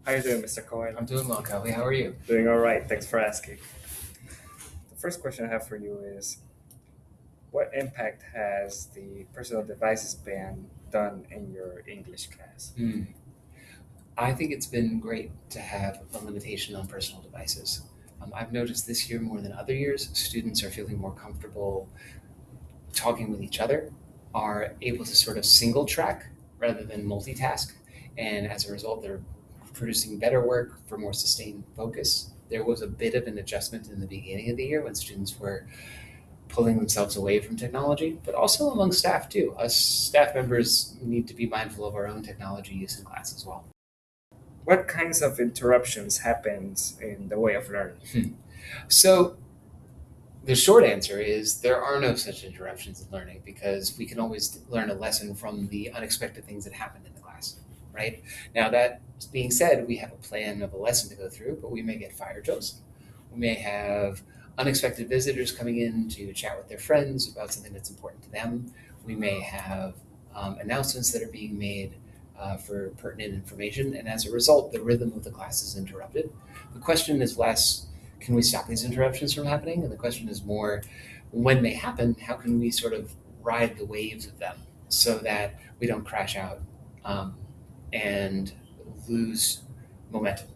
How you doing, Mr. Cohen? I'm doing well, Kelly. How are you? Doing all right. Thanks for asking. The first question I have for you is, what impact has the personal devices ban done in your English class? Hmm. I think it's been great to have a limitation on personal devices. I've noticed this year more than other years, students are feeling more comfortable talking with each other, are able to sort of single track rather than multitask. And as a result, they're producing better work for more sustained focus. There was a bit of an adjustment in the beginning of the year when students were pulling themselves away from technology, but also among staff too. Us staff members need to be mindful of our own technology use in class as well. What kinds of interruptions happens in the way of learning? So the short answer is there are no such interruptions in learning because we can always learn a lesson from the unexpected things that happen in the class, right? Now, that being said, we have a plan of a lesson to go through, but we may get fire drills. We may have unexpected visitors coming in to chat with their friends about something that's important to them. We may have announcements that are being made for pertinent information, and as a result, the rhythm of the class is interrupted. The question is less, can we stop these interruptions from happening? And the question is more, when they happen, how can we sort of ride the waves of them so that we don't crash out um, and lose momentum?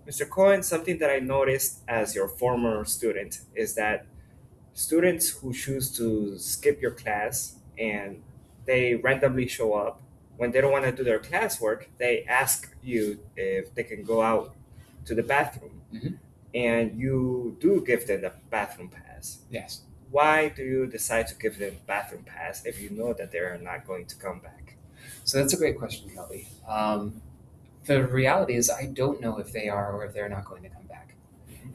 Mr. Cohen, something that I noticed as your former student is that students who choose to skip your class and they randomly show up when they don't want to do their classwork, they ask you if they can go out to the bathroom, Mhm. and you do give them the bathroom pass. Yes. Why do you decide to give them bathroom pass if you know that they're not going to come back? So that's a great question, Kelby. The reality is, I don't know if they are or if they're not going to come back.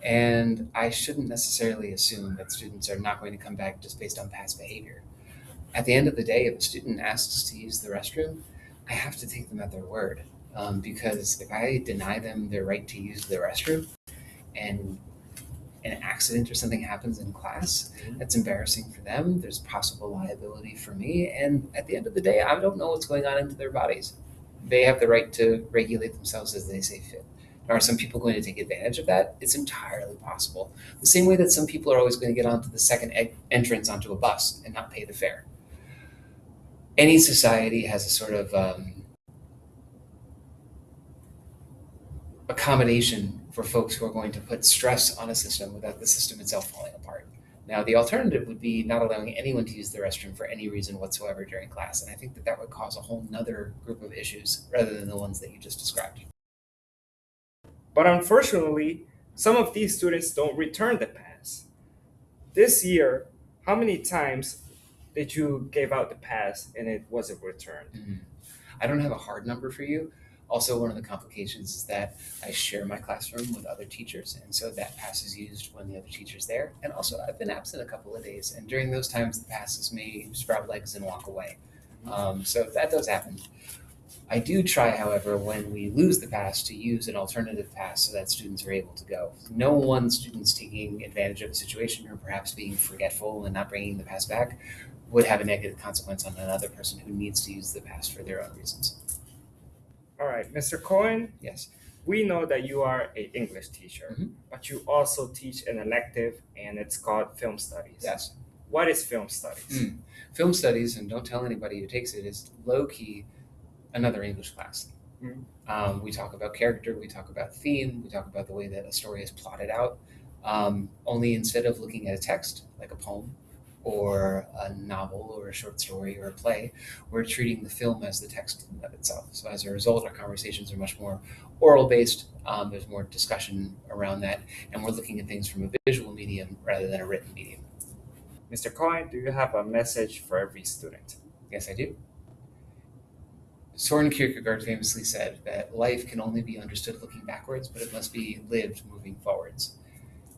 And I shouldn't necessarily assume that students are not going to come back just based on past behavior. At the end of the day, if a student asks to use the restroom, I have to take them at their word. Because if I deny them their right to use the restroom and an accident or something happens in class, that's embarrassing for them. There's possible liability for me. And at the end of the day, I don't know what's going on into their bodies. They have the right to regulate themselves as they see fit. Now, are some people going to take advantage of that? It's entirely possible. The same way that some people are always going to get onto the second entrance onto a bus and not pay the fare. Any society has a sort of accommodation for folks who are going to put stress on a system without the system itself falling apart. Now, the alternative would be not allowing anyone to use the restroom for any reason whatsoever during class. And I think that that would cause a whole nother group of issues rather than the ones that you just described. But unfortunately, some of these students don't return the pass. This year, how many times did you give out the pass and it wasn't returned? Mhm. I don't have a hard number for you. Also, one of the complications is that I share my classroom with other teachers, and so that pass is used when the other teacher's there. And also, I've been absent a couple of days, and during those times, the passes may sprout legs and walk away. So that does happen. I do try, however, when we lose the pass to use an alternative pass so that students are able to go. No one student's taking advantage of a situation or perhaps being forgetful and not bringing the pass back would have a negative consequence on another person who needs to use the pass for their own reasons. All right, Mr. Cohen, Yes. we know that you are an English teacher, Mhm. but you also teach an elective and it's called film studies. Yes. What is film studies? Film studies, and don't tell anybody who takes it, is low key another English class. Mm. We talk about character, we talk about theme, we talk about the way that a story is plotted out. Only instead of looking at a text like a poem or a novel or a short story or a play, we're treating the film as the text in and of itself. So as a result, our conversations are much more oral based. There's more discussion around that, and we're looking at things from a visual medium rather than a written medium. Mr. Cohen, do you have a message for every student? Yes, I do. Soren Kierkegaard famously said that life can only be understood looking backwards, but it must be lived moving forwards.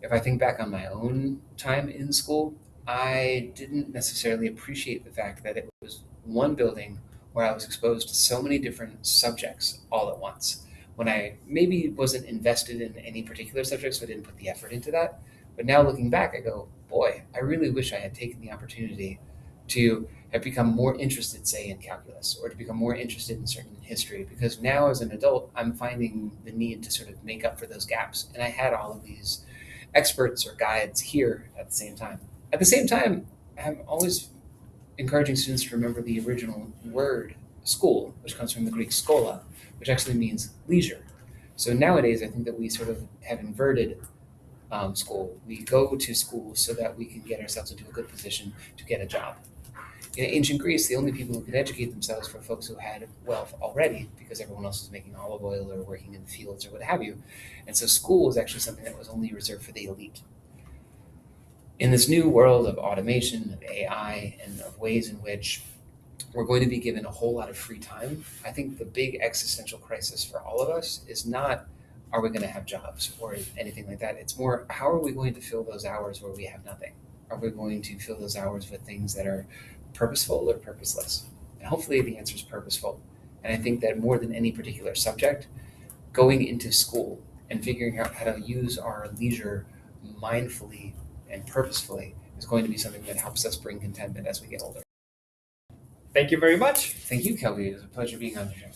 If I think back on my own time in school, I didn't necessarily appreciate the fact that it was one building where I was exposed to so many different subjects all at once. When I maybe wasn't invested in any particular subjects, so I didn't put the effort into that. But now looking back, I go, boy, I really wish I had taken the opportunity to have become more interested, say, in calculus or to become more interested in certain history, because now as an adult, I'm finding the need to sort of make up for those gaps. And I had all of these experts or guides here at the same time. At the same time, I'm always encouraging students to remember the original word school, which comes from the Greek schola, which actually means leisure. So nowadays, I think that we sort of have inverted school. We go to school so that we can get ourselves into a good position to get a job. In ancient Greece, the only people who could educate themselves were folks who had wealth already, because everyone else was making olive oil or working in the fields or what have you. And so school was actually something that was only reserved for the elite. In this new world of automation, of AI, and of ways in which we're going to be given a whole lot of free time, I think the big existential crisis for all of us is not, are we going to have jobs or anything like that? It's more, how are we going to fill those hours where we have nothing? Are we going to fill those hours with things that are purposeful or purposeless? And hopefully the answer is purposeful. And I think that more than any particular subject, going into school and figuring out how to use our leisure mindfully and purposefully is going to be something that helps us bring contentment as we get older. Thank you very much. Thank you, Kelby. It was a pleasure being on the show.